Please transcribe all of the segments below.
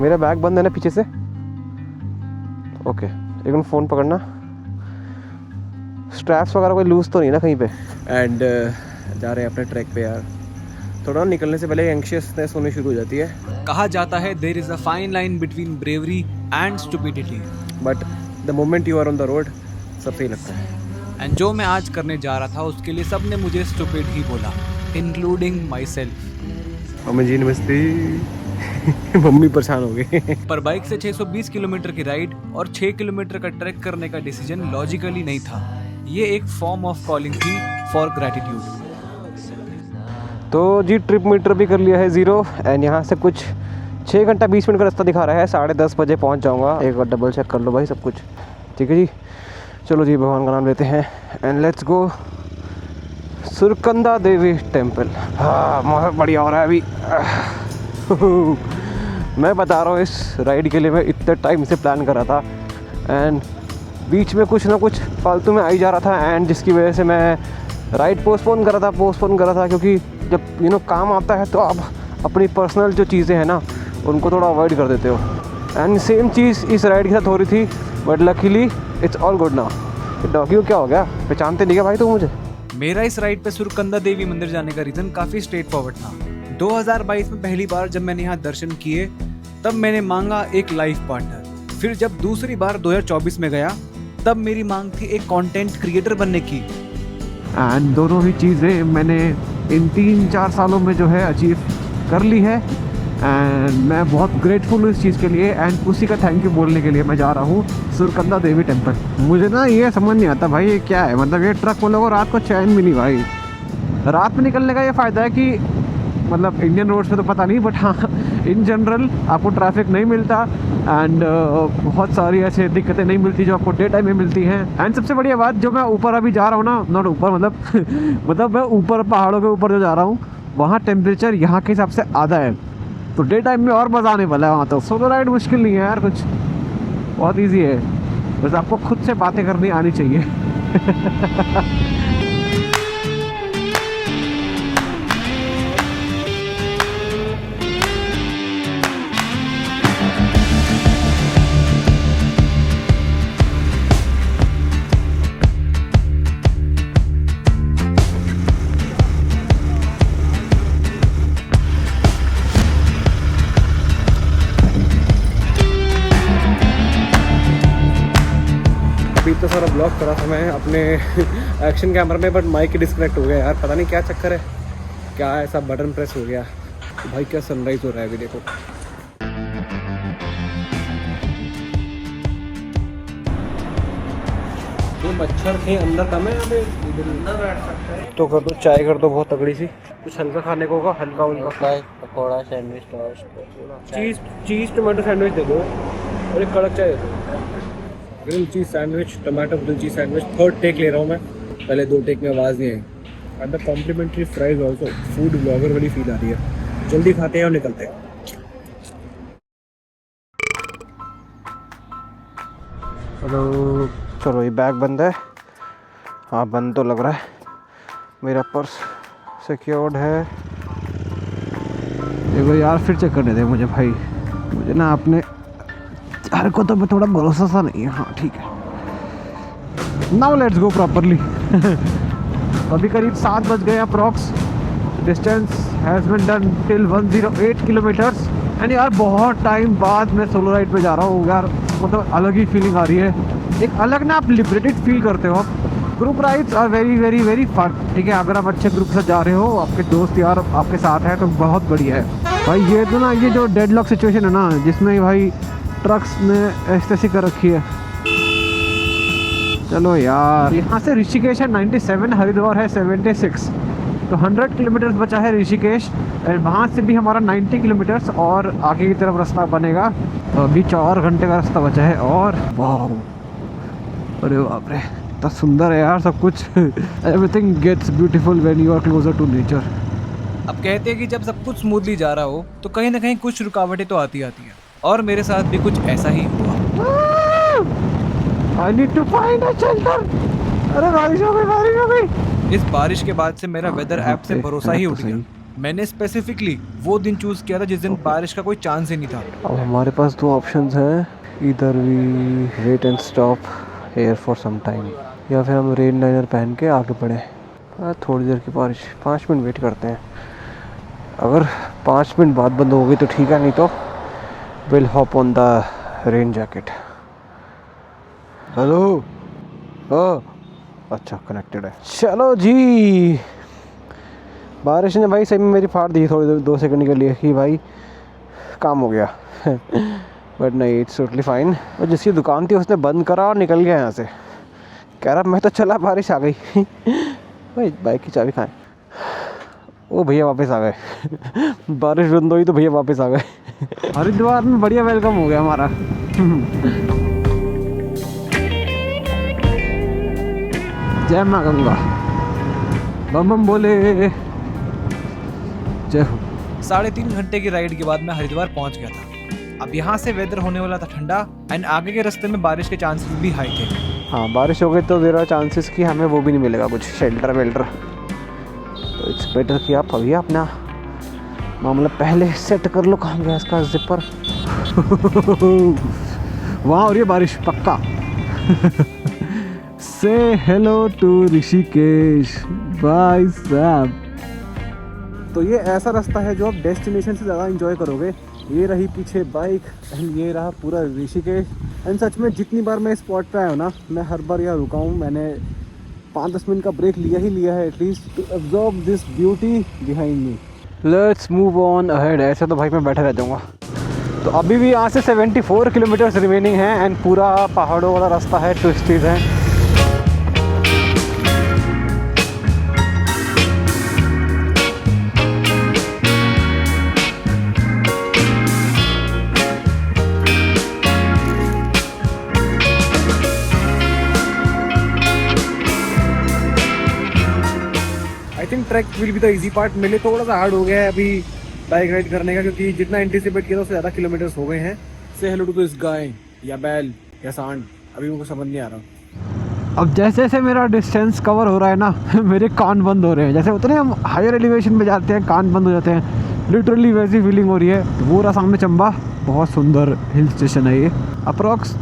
मेरा बैग बंद है ना पीछे से। ओके, एक मिनट फ़ोन पकड़ना। स्ट्रैप्स वगैरह कोई लूज़ तो नहीं ना कहीं पे। एंड जा रहे हैं अपने ट्रैक पे यार। थोड़ा निकलने से पहले एंग्शियसनेस होनी शुरू हो जाती है। कहा जाता है there is a fine line between bravery and stupidity. But the moment you are on the road सब सही लगता है। एंड जो मैं आज करने जा रहा था उसके लिए सबने मुझे स्टुपिड ही बोला, इंक्लूडिंग माई सेल्फ। मम्मी जी नमस्ते। मम्मी परेशान हो गई। पर बाइक से 620 किलोमीटर की राइड और 6 किलोमीटर का ट्रैक करने का डिसीजन लॉजिकली नहीं था। ये एक फॉर्म ऑफ कॉलिंग थी फॉर ग्रैटिट्यूड। तो जी ट्रिप मीटर भी कर लिया है ज़ीरो। एंड यहाँ से कुछ 6 घंटा 20 मिनट का रास्ता दिखा रहा है। 10:30 बजे पहुँच जाऊँगा। एक बार डबल चेक कर लो भाई सब कुछ ठीक है जी। चलो जी भगवान का नाम लेते हैं and let's go Surkanda Devi temple. हाँ मौसम बढ़िया हो रहा है अभी। मैं बता रहा हूँ इस राइड के लिए मैं इतने टाइम से प्लान कर रहा था एंड बीच में कुछ ना कुछ फालतू में आई जा रहा था एंड जिसकी वजह से मैं राइड पोस्टपोन कर रहा था क्योंकि जब काम आता है तो आप अपनी पर्सनल जो चीज़ें हैं ना उनको थोड़ा अवॉइड कर देते हो। एंड सेम चीज़ इस राइड के साथ हो रही थी but luckily it's all good now. Doggy को क्या हो गया, पहचानते नहीं क्या भाई तू मुझे? मेरा इस राइड पे सुरकंदा देवी मंदिर जाने का रीजन काफी स्ट्रेट फॉरवर्ड था। 2022 में पहली बार जब मैंने यहाँ दर्शन किए तब मैंने मांगा एक लाइफ पार्टनर। फिर जब दूसरी बार 2024 में गया तब मेरी मांग थी एक कंटेंट क्रिएटर बनने की। एंड दोनों ही चीज़ें मैंने इन 3-4 सालों में जो है अचीव कर ली है एंड मैं बहुत ग्रेटफुल हूँ इस चीज़ के लिए। एंड उसी का थैंक यू बोलने के लिए मैं जा रहा हूँ सुरकंदा देवी टेम्पल। मुझे ना ये समझ नहीं आता भाई ये क्या है, मतलब ये ट्रक वालों को रात को चैन भी नहीं भाई। रात में निकलने का ये फ़ायदा है कि मतलब इंडियन रोड्स पे तो पता नहीं बट हाँ इन जनरल आपको ट्रैफिक नहीं मिलता एंड बहुत सारी ऐसे दिक्कतें नहीं मिलती जो आपको डे टाइम में मिलती हैं। एंड सबसे बढ़िया बात जो मैं ऊपर अभी जा रहा हूँ ना, नॉट ऊपर मतलब मतलब मैं ऊपर पहाड़ों के ऊपर जो जा रहा हूँ वहाँ टेम्परेचर यहाँ के हिसाब से आधा है तो डे टाइम में और मज़ा आने वाला है वहाँ। तो सोलो राइड मुश्किल नहीं है यार, कुछ बहुत ईजी है, बस आपको खुद से बातें करनी आनी चाहिए। अभी तो सारा ब्लॉक करा था मैं अपने एक्शन कैमरा में बट माइक डिस्कनेक्ट हो गया यार, पता नहीं क्या चक्कर है, क्या ऐसा बटन प्रेस हो गया। तो भाई क्या सनराइज हो रहा है अभी देखो। ये मच्छर थे अंदर था, मैं यहाँ पे अंदर बैठ सकता है तो कर दो, चाय कर दो बहुत तगड़ी सी, कुछ हल्का खाने को होगा, हल्का उल्का पकौड़ा sandwich toast cheese tomato sandwich दे दो और एक कड़क चाय दे दो। Grill cheese sandwich, tomato grill cheese sandwich. Third take ले रहा हूँ मैं, पहले 2 टेक में आवाज़ नहीं आई। And the complimentary fries also, food blogger वाली फील आ रही है। जल्दी खाते हैं और निकलते हैं। हेलो, चलो ये बैग बंद है। हाँ बंद तो लग रहा है। मेरा पर्स सिक्योर्ड है। एक बार यार फिर चेक करने दे मुझे भाई, मुझे ना अपने हर को तो मैं थोड़ा भरोसा सा नहीं है। हाँ ठीक है, नाउ लेट्स गो प्रॉपरली। अभी करीब 7 बज गए approx. Distance has been done till 108 kilometres. And यार बहुत टाइम बाद मैं सोलो राइड पे जा रहा हूँ यार, मतलब अलग ही फीलिंग आ रही है, एक अलग ना आप लिबरेटेड फील करते हो आप। Group rides are very very very fun, ठीक है, अगर आप अच्छे ग्रुप से जा रहे हो, आपके दोस्त यार आपके साथ हैं तो बहुत बढ़िया है भाई। ये तो ना ये जो डेडलॉक सिचुएशन है ना जिसमें भाई ट्रक्स ने ऐसी कर रखी है। चलो यार यहाँ से ऋषिकेश है 97, हरिद्वार है 76, तो 100 किलोमीटर बचा है ऋषिकेश। एंड वहाँ से भी हमारा 90 किलोमीटर्स और आगे की तरफ रास्ता बनेगा। तो अभी 4 घंटे का रास्ता बचा है। और वाह, अरे बाप रे इतना सुंदर है यार सब कुछ। Everything gets beautiful when you are closer to nature. अब कहते हैं कि जब सब कुछ स्मूथली जा रहा हो तो कहीं ना कहीं कुछ रुकावटें तो आती हैं, और मेरे साथ भी कुछ ऐसा ही हुआ। I need to find a shelter। अरे बारिश हो गई। इस बारिश के बाद से मेरा वेदर ऐप से भरोसा ही उठ गया। मैंने स्पेसिफिकली वो दिन चूज किया था जिस दिन बारिश का कोई चांस ही नहीं था। अब हमारे पास दो ऑप्शंस हैं, इधर we wait and stop here for some time, या फिर हम रेन लाइनर पहन के आगे बढ़ें। थोड़ी देर की बारिश, 5 मिनट वेट करते हैं। अगर 5 मिनट बाद बंद हो गई तो ठीक है, नहीं तो will hop on the rain jacket. Hello, अच्छा कनेक्टेड है। चलो जी, बारिश ने भाई सही में मेरी फाड़ दी थोड़ी देर 2 सेकंड के लिए कि भाई काम हो गया। बट नहीं, इट्स टोटली फाइन। और जिसकी दुकान थी उसने बंद करा और निकल गया यहाँ से। कह रहा मैं तो चला, बारिश आ गई। भाई बाइक की चाबी कहाँ है? वो भैया वापस आ गए। बारिश बंद हुई तो भैया वापस आ गए। हरिद्वार में बढ़िया वेलकम हो गया हमारा। जय माँ गंगा, बम बम बोले, जय हो। 3.5 घंटे की राइड के बाद मैं हरिद्वार पहुंच गया था। अब यहाँ से वेदर होने वाला था ठंडा एंड आगे के रास्ते में बारिश के चांसेस भी हाई थे। हाँ, बारिश हो गई तो देर आर चांसेस कि हमें वो भी नहीं मिलेगा कुछ शेल्टर वेल्टर, तो इट्स बेटर कि आप अभी अपना मामला पहले सेट कर लो। कहाँ गया इसका जिपर? वहाँ हो रही है बारिश पक्का। से हेलो टू ऋषिकेश भाई साहब। तो ये ऐसा रास्ता है जो आप डेस्टिनेशन से ज़्यादा एंजॉय करोगे। ये रही पीछे बाइक एंड ये रहा पूरा ऋषिकेश। एंड सच में जितनी बार मैं इस स्पॉट पे आया हूँ ना, मैं हर बार यहाँ रुका हूँ। मैंने 5-10 मिनट का ब्रेक लिया है at least to observe this beauty behind me. Let's move on ahead. ऐसे तो भाई मैं बैठा रह जाऊँगा। तो अभी भी यहाँ से 74 किलोमीटर्स रिमेनिंग है एंड पूरा पहाड़ों वाला रास्ता है, ट्विस्टीज है। I think track will be the easy part. मेरे लिए थोड़ा सा हार्ड हो गया है अभी बाइक राइड करने का, क्योंकि जितना एंटिसिपेट किया था उससे ज़्यादा किलोमीटर्स हो गए हैं। से हेलो टू दिस गाय या बैल या सांड, अभी मुझे समझ नहीं आ रहा। अब जैसे जैसे मेरा डिस्टेंस कवर हो रहा है ना, मेरे कान बंद हो रहे हैं। जैसे होते हैं हम हायर एलिवेशन पे जाते हैं, कान बंद हो जाते हैं, लिटरली वैसी फीलिंग हो रही है। तो वो रहा सामने चंबा, बहुत सुंदर हिल स्टेशन है ये। अप्रॉक्स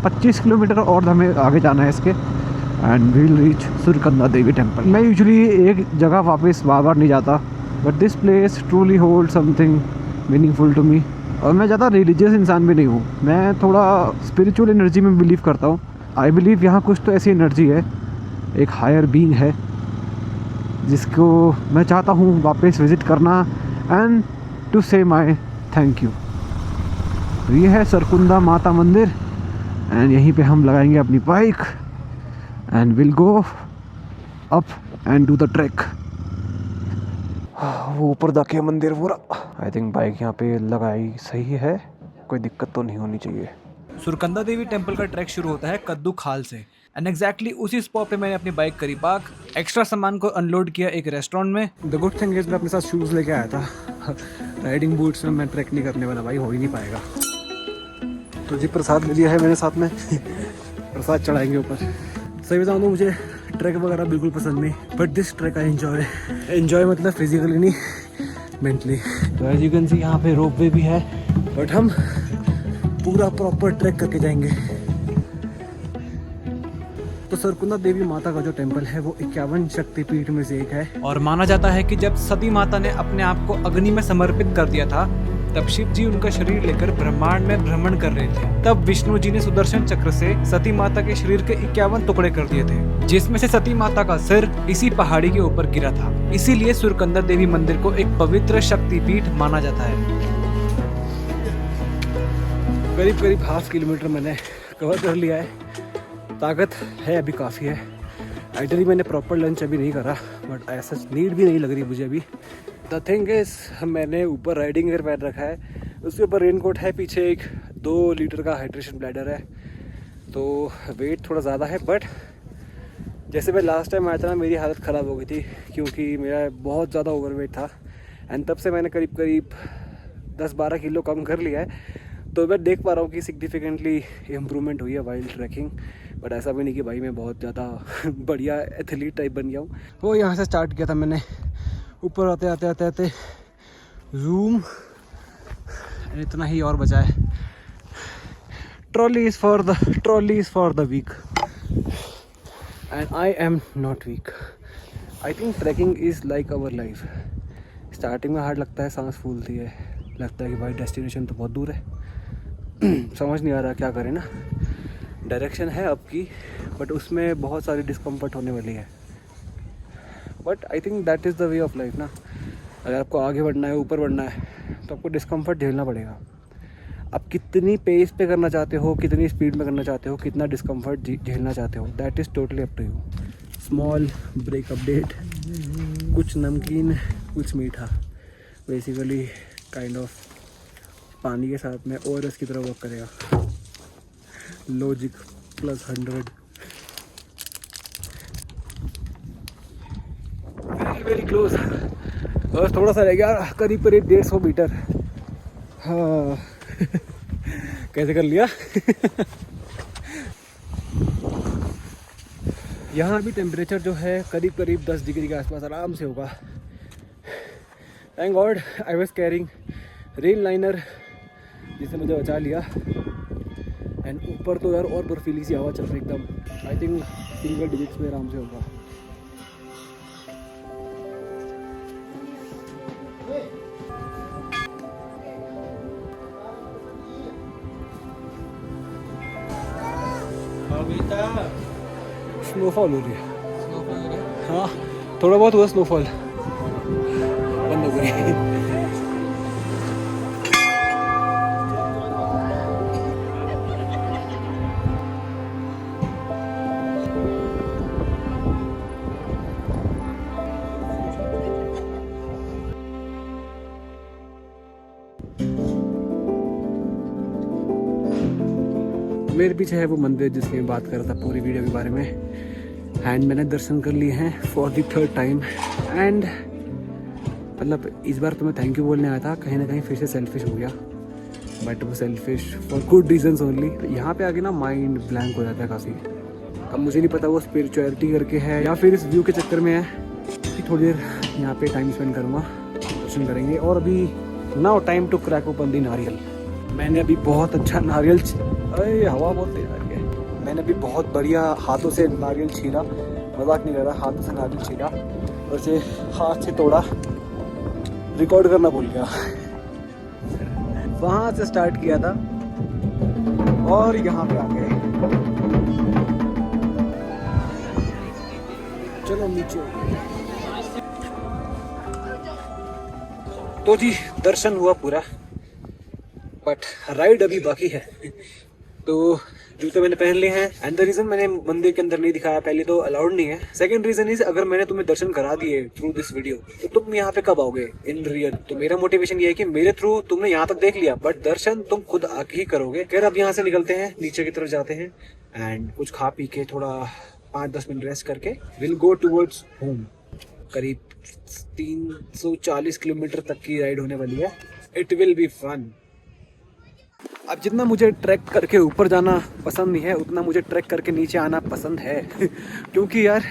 25 किलोमीटर और हमें आगे जाना है इसके and we'll reach Surkanda Devi temple. मैं यूजुअली एक जगह वापस बार नहीं जाता, but this place truly hold something meaningful to me. और मैं ज़्यादा रिलीजियस इंसान भी नहीं हूँ, मैं थोड़ा स्पिरिचुअल एनर्जी में बिलीव करता हूँ। आई बिलीव यहाँ कुछ तो ऐसी एनर्जी है, एक हायर बीइंग है जिसको मैं चाहता हूँ वापस विज़िट करना एंड टू से माई थैंक यू। ये है सरकुंदा माता मंदिर एंड यहीं पे हम लगाएंगे अपनी bike and will go up and do the track. वो ऊपर जाके मंदिर पूरा। आई थिंक बाइक यहाँ पे लगाई सही है, कोई दिक्कत तो नहीं होनी चाहिए। सुरकंदा देवी टेम्पल का ट्रैक शुरू होता है कद्दू खाल से एंड एग्जैक्टली उसी स्पॉट पे मैंने अपनी बाइक करी पार्क, एक्स्ट्रा सामान को अनलोड किया एक रेस्टोरेंट में। द गुड थिंग इज मैं अपने साथ शूज़ लेके आया था। राइडिंग बूट्स में मैं ट्रैक नहीं करने वाला भाई, हो ही नहीं पाएगा। तो जी प्रसाद ले लिया है मैंने साथ में। प्रसाद चढ़ाएंगे ऊपर। सही बताऊँ तो मुझे ट्रैक वगैरह बिल्कुल पसंद नहीं, but this track I enjoy मतलब फिजिकली नहीं, मेंटली। तो एज यू कैन सी यहाँ पे रोप वे भी है, बट हम पूरा प्रॉपर ट्रैक करके जाएंगे। तो सरकुंदा देवी माता का जो टेम्पल है वो 51 शक्तिपीठ में से एक है और माना जाता है कि जब सती माता ने अपने आप को अग्नि में समर्पित कर दिया था, तब शिव जी उनका शरीर लेकर ब्रह्मांड में भ्रमण कर रहे थे। तब विष्णु जी ने सुदर्शन चक्र से सती माता के शरीर के 51 टुकड़े कर दिए थे, जिसमें से सती माता का सिर इसी पहाड़ी के ऊपर गिरा था। इसीलिए सुरकंदा देवी मंदिर को एक पवित्र शक्तिपीठ माना जाता है। करीब करीब 1/2 किलोमीटर मैंने कवर कर लिया है। ताकत है अभी काफ़ी है। आइडली मैंने प्रॉपर लंच अभी नहीं करा, बट ऐसा नीड भी नहीं लग रही मुझे अभी। द थिंग इज मैंने ऊपर राइडिंग गेयर पहन रखा है, उसके ऊपर रेनकोट है, पीछे एक 2 लीटर का हाइड्रेशन ब्लैडर है। तो वेट थोड़ा ज़्यादा है, बट जैसे मैं लास्ट टाइम आया था ना, मेरी हालत ख़राब हो गई थी क्योंकि मेरा बहुत ज़्यादा ओवरवेट था एंड तब से मैंने करीब करीब 10-12 किलो कम कर लिया है। तो मैं देख पा रहा हूँ कि सिग्निफिकेंटली इम्प्रूवमेंट हुई है वाइल्ड ट्रैकिंग, बट ऐसा भी नहीं कि भाई मैं बहुत ज़्यादा बढ़िया एथलीट टाइप बन गया हूँ। वो यहाँ से स्टार्ट किया था मैंने, ऊपर आते आते आते आते जूम, इतना ही और बचा है। Trolley is for the weak and I am not weak. I think trekking is like our life. Starting में हार्ड लगता है, सांस फूलती है, लगता है कि भाई डेस्टिनेशन तो बहुत दूर है, समझ नहीं आ रहा क्या करें ना। डायरेक्शन है अब की, बट उसमें बहुत सारी डिस्कम्फर्ट होने वाली है। But I think that is the way of life ना। अगर आपको आगे बढ़ना है, ऊपर बढ़ना है, तो आपको डिस्कम्फर्ट झेलना पड़ेगा। आप कितनी पेस पे करना चाहते हो, कितनी स्पीड में करना चाहते हो, कितना डिस्कम्फर्ट झेलना चाहते हो, that is totally up to you. Small break update, कुछ नमकीन कुछ मीठा, बेसिकली काइंड ऑफ पानी के साथ में ORS की तरह वर्क करेगा। Logic +100 very close. और थोड़ा सा रह गया, करीब 150 मीटर। हाँ कैसे कर लिया। यहाँ भी टेम्परेचर जो है करीब 10 डिग्री के आसपास आराम से होगा। Thank God I was carrying rain liner, जिसने मुझे बचा लिया। एंड ऊपर तो यार और बर्फीली सी हवा चल रही एकदम। आई थिंक सिंगल डिजिट्स में आराम से होगा। स्नोफॉल हो रही है। हाँ थोड़ा बहुत हुआ स्नोफॉल, बंद हो गई। मेरे पीछे है वो मंदिर जिसकी मैं बात कर रहा था पूरी वीडियो के बारे में। एंड मैंने दर्शन कर लिए हैं for the 3rd time. And मतलब इस बार तो मैं थैंक यू बोलने आया था, कहीं ना कहीं फिर से सेल्फिश हो गया, बट वो selfish for good reasons only. यहाँ पे आके ना माइंड ब्लैंक हो जाता है काफ़ी। अब मुझे नहीं पता वो स्पिरिचुअलिटी करके है या फिर इस व्यू के चक्कर में है कि थोड़ी देर यहाँ पे टाइम स्पेंड करूँगा, दर्शन करेंगे। और अभी now time to crack open the नारियल। मैंने अभी बहुत अच्छा नारियल, अरे हवा बहुत तेज आ रही है। मैंने अभी बहुत बढ़िया हाथों से नारियल छीला, मजाक नहीं कर रहा, हाथों से नारियल छीला और उसे हाथ से तोड़ा। रिकॉर्ड करना भूल गया। वहाँ से स्टार्ट किया था और यहाँ पे आ गए। चलो नीचे। तो जी दर्शन हुआ पूरा, बट राइड अभी बाकी है। तो जूते मैंने पहन लिए हैं। एंड द रीज़न मैंने मंदिर के अंदर नहीं दिखाया, पहले तो अलाउड नहीं है। सेकंड रीज़न इज अगर मैंने तुम्हें दर्शन करा दिए थ्रू दिस वीडियो तो तुम यहाँ पे कब आओगे इन रियल। तो मेरा मोटिवेशन ये है कि मेरे थ्रू तुमने यहाँ तक देख लिया, बट दर्शन तुम खुद आके ही करोगे। फिर अब यहाँ से निकलते हैं, नीचे की तरफ जाते हैं एंड कुछ खा पी के थोड़ा 5-10 मिनट रेस्ट करके विल गो टूवर्ड्स होम। करीब 340 किलोमीटर तक की राइड होने वाली है। It will be fun. अब जितना मुझे ट्रैक करके ऊपर जाना पसंद नहीं है, उतना मुझे ट्रैक करके नीचे आना पसंद है। क्योंकि यार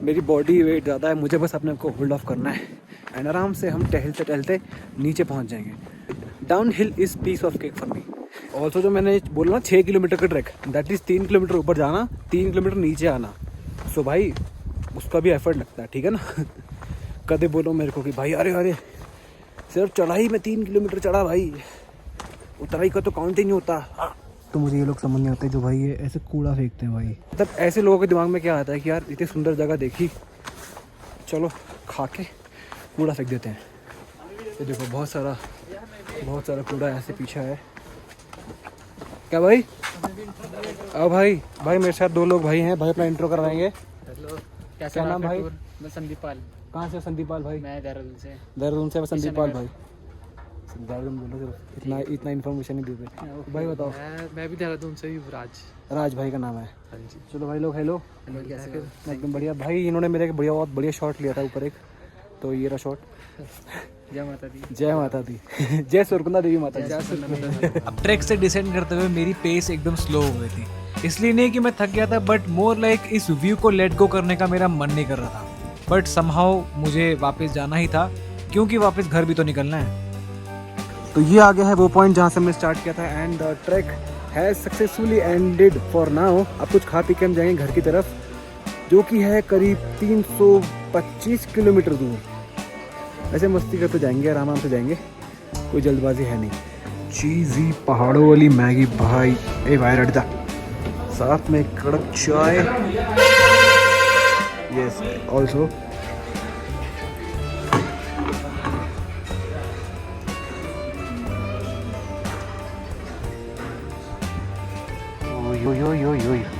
मेरी बॉडी वेट ज़्यादा है, मुझे बस अपने को होल्ड ऑफ करना है एंड आराम से हम टहलते टहलते नीचे पहुंच जाएंगे। Down hill is piece of cake for me. Also जो मैंने बोला ना 6 किलोमीटर का ट्रैक, दैट इज़ 3 किलोमीटर ऊपर जाना, 3 किलोमीटर नीचे आना। सो भाई उसका भी एफर्ट लगता है, ठीक है ना। कदे बोलो मेरे को कि भाई अरे सिर्फ चढ़ाई में 3 किलोमीटर चढ़ा भाई, उतराई का तो काउंट ही नहीं होता। तो मुझे ये लोग समझ नहीं आते जो भाई ये ऐसे कूड़ा फेंकते हैं भाई। मतलब ऐसे लोगों के दिमाग में क्या आता है कि यार इतनी सुंदर जगह देखी, चलो खा के कूड़ा फेंक देते हैं। ये देखो बहुत सारा कूड़ा ऐसे पीछे है। क्या भाई? अब भाई मेरे साथ 2 लोग भाई हैं, भाई अपना इंट्रो करवाएंगे। हेलो, क्या नाम भाई? मैं संदीप पाल। कहाँ से संदीप पाल भाई? मैं देहरादून से। देहरादून से संदीप पाल भाई। देहरादून बोलो सिर्फ, इतना इन्फॉर्मेशन नहीं देते भाई। बताओ। मैं भी देहरादून से ही। राज भाई का नाम है। हाँ जी। चलो भाई लोग हेलो। कैसे? एकदम बढ़िया भाई। इन्होंने मेरे बहुत बढ़िया शॉट लिया था ऊपर एक, तो ये रहा शॉट। जय माता दी। जय माता दी। जय सुरकुंदा देवी माता दी। अब ट्रैक से डिसेंड करते हुए मेरी पेस एकदम स्लो हो गई थी। इसलिए नहीं कि मैं थक गया था, बट मोर लाइक इस व्यू को लेट गो करने का मेरा मन नहीं कर रहा था। बट समहाउ मुझे वापस जाना ही था, क्योंकि वापस घर भी तो निकलना है। तो ये आ गया है वो पॉइंट जहाँ से हमने स्टार्ट किया था, and the track has successfully ended for now. अब कुछ खा पी के हम जाएंगे घर की तरफ, जो कि है करीब 325 किलोमीटर दूर। ऐसे मस्ती करते जाएंगे, आराम से जाएंगे, कोई जल्दबाजी है नहीं। चीज़ी पहाड़ों वाली मैगी भाई, ए भाई रट जा, साथ में कड़क चाय, यस ऑल्सो।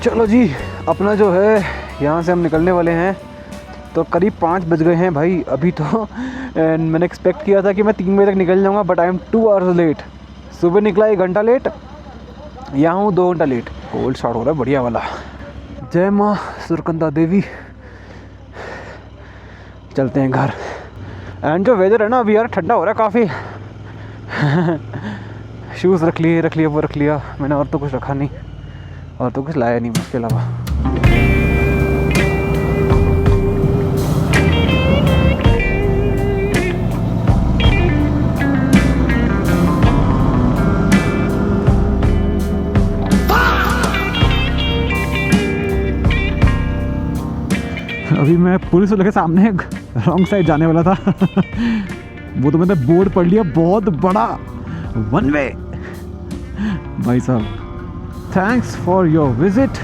चलो जी, अपना जो है यहाँ से हम निकलने वाले हैं, तो करीब 5 बज गए हैं भाई अभी तो। मैंने एक्सपेक्ट किया था कि मैं 3 बजे तक निकल जाऊँगा, but I am 2 hours late. सुबह निकला 1 घंटा लेट, यहाँ हूँ 2 घंटा लेट। कोल्ड स्टार्ट हो रहा है बढ़िया वाला। जय माँ सुरकंदा देवी। चलते हैं घर। एंड जो वेदर है ना अभी यार, ठंडा हो रहा है काफ़ी। शूज़ रख लिए वो रख लिया मैंने, और तो कुछ रखा नहीं, और तो कुछ लाया नहीं उसके अलावा। अभी मैं पुलिस वाले के सामने रॉन्ग साइड जाने वाला था। वो तो मैंने बोर्ड पढ़ लिया, बहुत बड़ा, 1 वे। भाई साहब, thanks for your visit,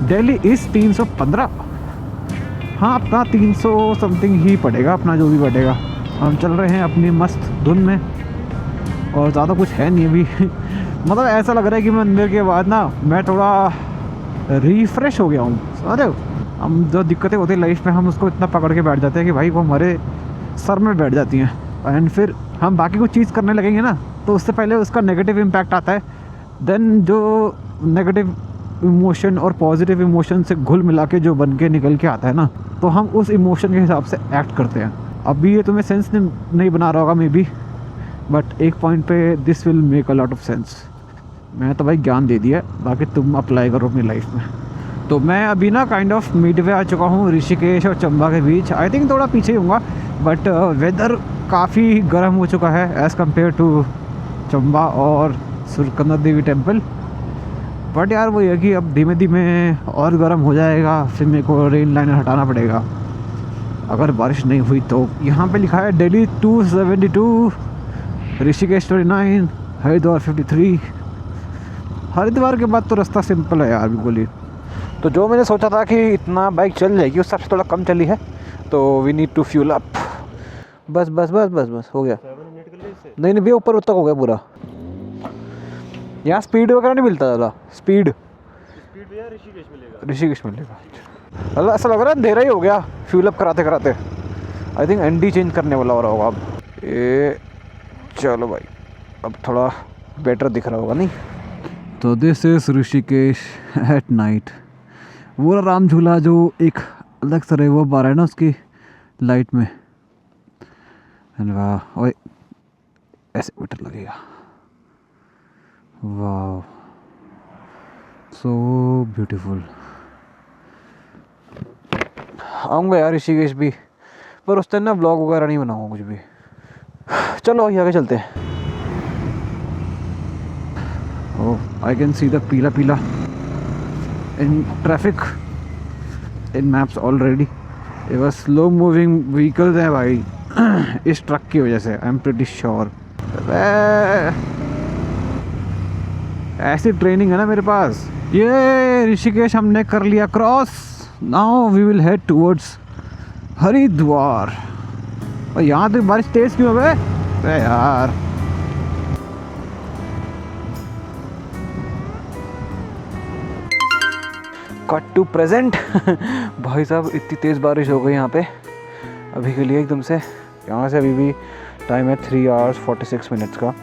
Delhi is 315। हाँ, अपना 300 समथिंग ही पड़ेगा, अपना जो भी पड़ेगा। हम चल रहे हैं अपनी मस्त धुन में, और ज़्यादा कुछ है नहीं अभी। मतलब ऐसा लग रहा है कि मंदिर के बाद ना मैं थोड़ा रिफ्रेश हो गया हूँ। समझ रहे हो, हम जो दिक्कतें होती है लाइफ में, हम उसको इतना पकड़ के बैठ जाते हैं कि भाई वो हमारे सर में बैठ जाती हैं, एंड फिर हम बाकी कुछ चीज़ करने लगेंगे ना, तो उससे पहले उसका नेगेटिव इम्पैक्ट आता है। देन जो नेगेटिव इमोशन और पॉजिटिव इमोशन से घुल मिला के जो बन के निकल के आता है ना, तो हम उस इमोशन के हिसाब से एक्ट करते हैं। अभी ये तुम्हें सेंस नहीं बना रहा होगा मे बी, बट एक पॉइंट पे this will make a lot of sense. मैं तो भाई ज्ञान दे दिया, बाकी तुम अप्लाई करो अपनी लाइफ में। तो मैं अभी ना काइंड ऑफ मिडवे आ चुका हूँ ऋषिकेश और चंबा के बीच। आई थिंक थोड़ा पीछे ही होऊंगा, बट वेदर काफ़ी गर्म हो चुका है एज़ कम्पेयर टू चंबा और सुरकंदा देवी टेम्पल। बट यार वो ये कि अब धीमे धीमे और गर्म हो जाएगा, फिर मेरे को रेन लाइनर हटाना पड़ेगा अगर बारिश नहीं हुई तो। यहाँ पे लिखा है दिल्ली 272, ऋषिकेश 29, हरिद्वार 53। हरिद्वार के बाद तो रास्ता सिंपल है यार बिल्कुल ही। तो जो मैंने सोचा था कि इतना बाइक चल जाएगी, उस सबसे थोड़ा कम चली है, तो we need to fuel up. बस बस बस बस बस हो गया। नहीं भैया, ऊपर तक हो गया पूरा। यहाँ स्पीड वगैरह नहीं मिलता ज़्यादा। स्पीड भैया ऋषिकेश मिलेगा। मतलब ऐसा लग रहा है अंधेरा ही हो गया फ्यूल अप कराते कराते। आई थिंक एनडी चेंज करने वाला हो रहा होगा अब। ये चलो भाई, अब थोड़ा बेटर दिख रहा होगा नहीं। तो this is Rishikesh at night. वो राम झूला जो एक अलग सा रे वो बार है ना उसकी लाइट में, वाह, ओए ऐसे मीटर लगेगा। वाह, सो ब्यूटीफुल। आऊँगा यार ऋषिकेश भी, पर उस टाइम ना ब्लॉग वगैरह नहीं बनाऊँगा कुछ भी। चलो आगे चलते हैं। ओह, आई कैन सी द पीला पीला in traffic in maps already. ये बस स्लो मूविंग व्हीकल्स हैं भाई इस ट्रक की वजह से, आई एम प्रीटी श्योर। ऐसी ट्रेनिंग है ना मेरे पास। ये ऋषिकेश हमने कर लिया cross. Now we will head towards Haridwar. और यहाँ तो बारिश तेज क्यों है बे यार। Cut to present. भाई साहब इतनी तेज़ बारिश हो गई यहाँ पे अभी के लिए एकदम से। यहाँ से अभी भी टाइम है 3 hours 46 minutes का।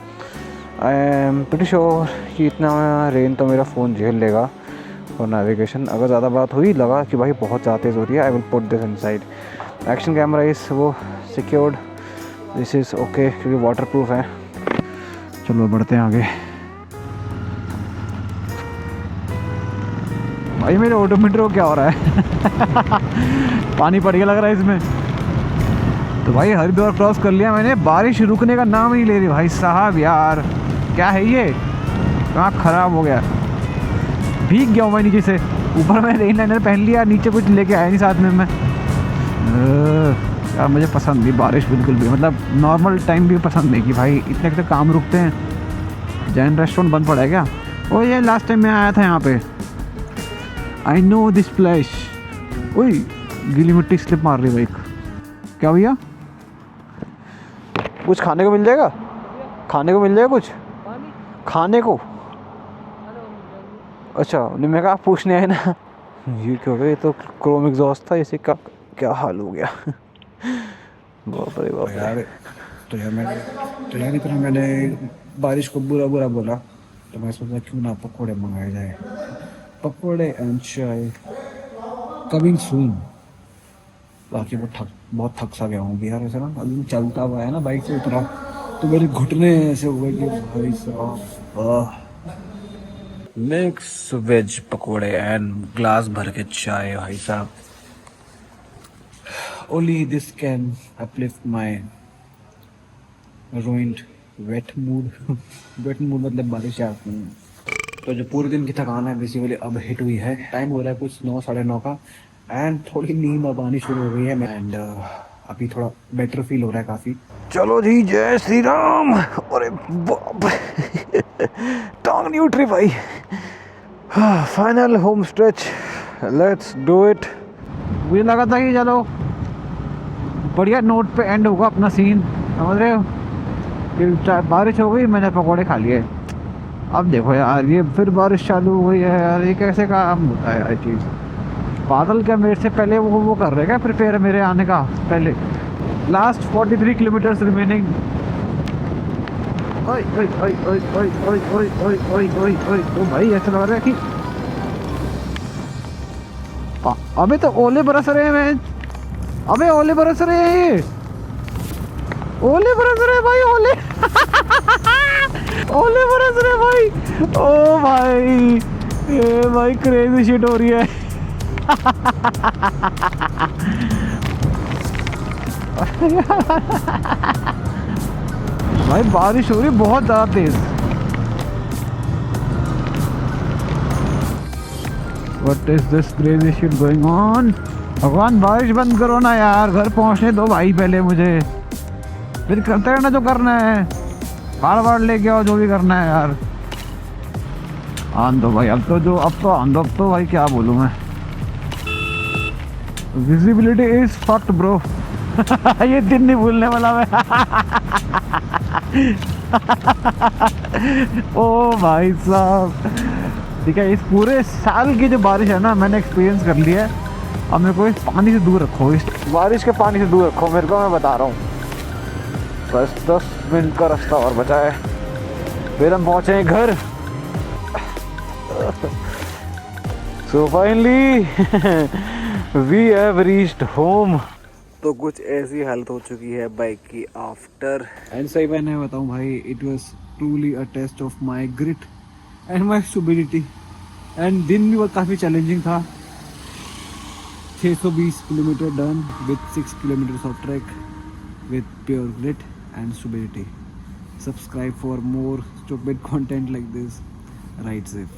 आई एम प्रीटी श्योर कि इतना रेन तो मेरा फ़ोन झेल लेगा और नेविगेशन। अगर ज़्यादा बात हुई, लगा कि भाई बहुत ज़्यादा तेज़ हो रही है, I will put this inside. Action camera इस वो सिक्योर्ड, दिस इज़ ओके क्योंकि वाटर प्रूफ है। चलो बढ़ते हैं आगे। भाई मेरे ऑटोमीटर को क्या हो रहा है पानी पड़ गया लग रहा है इसमें। तो भाई हरिद्वार क्रॉस कर लिया मैंने, बारिश रुकने का नाम नहीं ले रही भाई साहब यार। क्या है ये, कहाँ ख़राब हो गया, भीग गया हूँ मैं नीचे से। ऊपर मैं रेन लाइनर पहन लिया, नीचे कुछ लेके आया नहीं साथ में मैं। यार मुझे पसंद नहीं बारिश बिल्कुल भी, मतलब नॉर्मल टाइम भी पसंद नहीं कि भाई इतने इतने काम रुकते हैं। जैन रेस्टोरेंट बंद पड़ा है क्या? ओ ये लास्ट टाइम मैं आया था यहाँ पे। I know this place. ओए गीली मिट्टी स्लिप मार रही है बाइक। क्या भैया कुछ खाने को मिल जाएगा? खाने को मिल जाएगा कुछ खाने को? अच्छा नहीं, मैं कहा पूछने आए ना। ये क्यों गया, ये तो क्रोम एग्जॉस्ट था, इसी का क्या हाल हो गया। बाप रे बाप यार। तो यार इतना मैंने बारिश को बुरा बुरा बोला, तो मैं सोचा क्यों ना पकौड़े मंगाए जाए। पकौड़े एंड चाय कमिंग सून। बाकी वो बहुत थक सा गया हूँ बिहार वैसे ना। अभी मैं चलता हुआ है ना बाइक से उतरा तो मेरे घुटने ऐसे हुए कि भाई साहब। मिक्स वेज पकोड़े एंड ग्लास भर के चाय भाई साहब। Only this can uplift my ruined wet mood। Wet mood मतलब बारिश आती है। तो जो पूरे दिन की थकान है बेसिकली अब हिट हुई है। टाइम हो रहा है कुछ 9 साढ़े 9 का एंड थोड़ी नींद अब आनी शुरू हो गई है एंड अभी थोड़ा बेटर फील हो रहा है काफ़ी। चलो जी जय श्री राम। अरे बाप टांग नहीं उठ रही भाई। Final home stretch, let's do it. मुझे लगा था कि चलो बढ़िया नोट पे एंड होगा अपना सीन, समझ रहे हो। फिर बारिश हो गई, मैंने पकौड़े खा लिए। अब देखो यार ये फिर बारिश चालू हो गई है यार, ये कैसे काम होता है यार चीज़। बादल क्या मेरे से पहले वो कर रहे हैं प्रिपेयर मेरे आने का पहले। Last 43 kilometres remaining. ओए ओए ओए ओए ओए ओए ओए ओए ओए ओए ओए ओ भाई ऐसा लग रहा है कि अबे तो ओले बरस रहे हैं मैं। अबे ओले बरस रहे हैं, ओले बरस रहे भाई, ओले ओले बरस रहे भाई। ओ भाई ये भाई क्रेजी शिट हो रही है। भाई बारिश हो रही है बहुत ज़्यादा तेज। What is this crazy shit going on? भगवान बारिश बंद करो ना यार, घर पहुंचने दो भाई पहले मुझे, फिर करते रहना जो करना है। बार बार लेके आओ जो भी करना है यार। आन दो भाई, अब तो आन दो, अब तो भाई क्या बोलूँ मैं। Visibility is fucked bro. ये दिन नहीं भूलने वाला मैं। ओ भाई साहब ठीक है, इस पूरे साल की जो बारिश है ना मैंने एक्सपीरियंस कर लिया है। अब मेरे को इस पानी से दूर रखो, इस बारिश के पानी से दूर रखो मेरे को, मैं बता रहा हूँ। बस 10 मिनट का रास्ता और बचा है, फिर हम पहुँचे घर। So finally we have reached home. तो कुछ ऐसी हालत हो चुकी है बाइक की आफ्टर। एंड सही मैंने बताऊँ भाई, it was truly a test of my grit and my stability. And दिन भी काफ़ी चैलेंजिंग था। 620 kilometre done with 6 kilometres of track with pure grit and stupidity. Subscribe for more stupid content like this. Ride safe.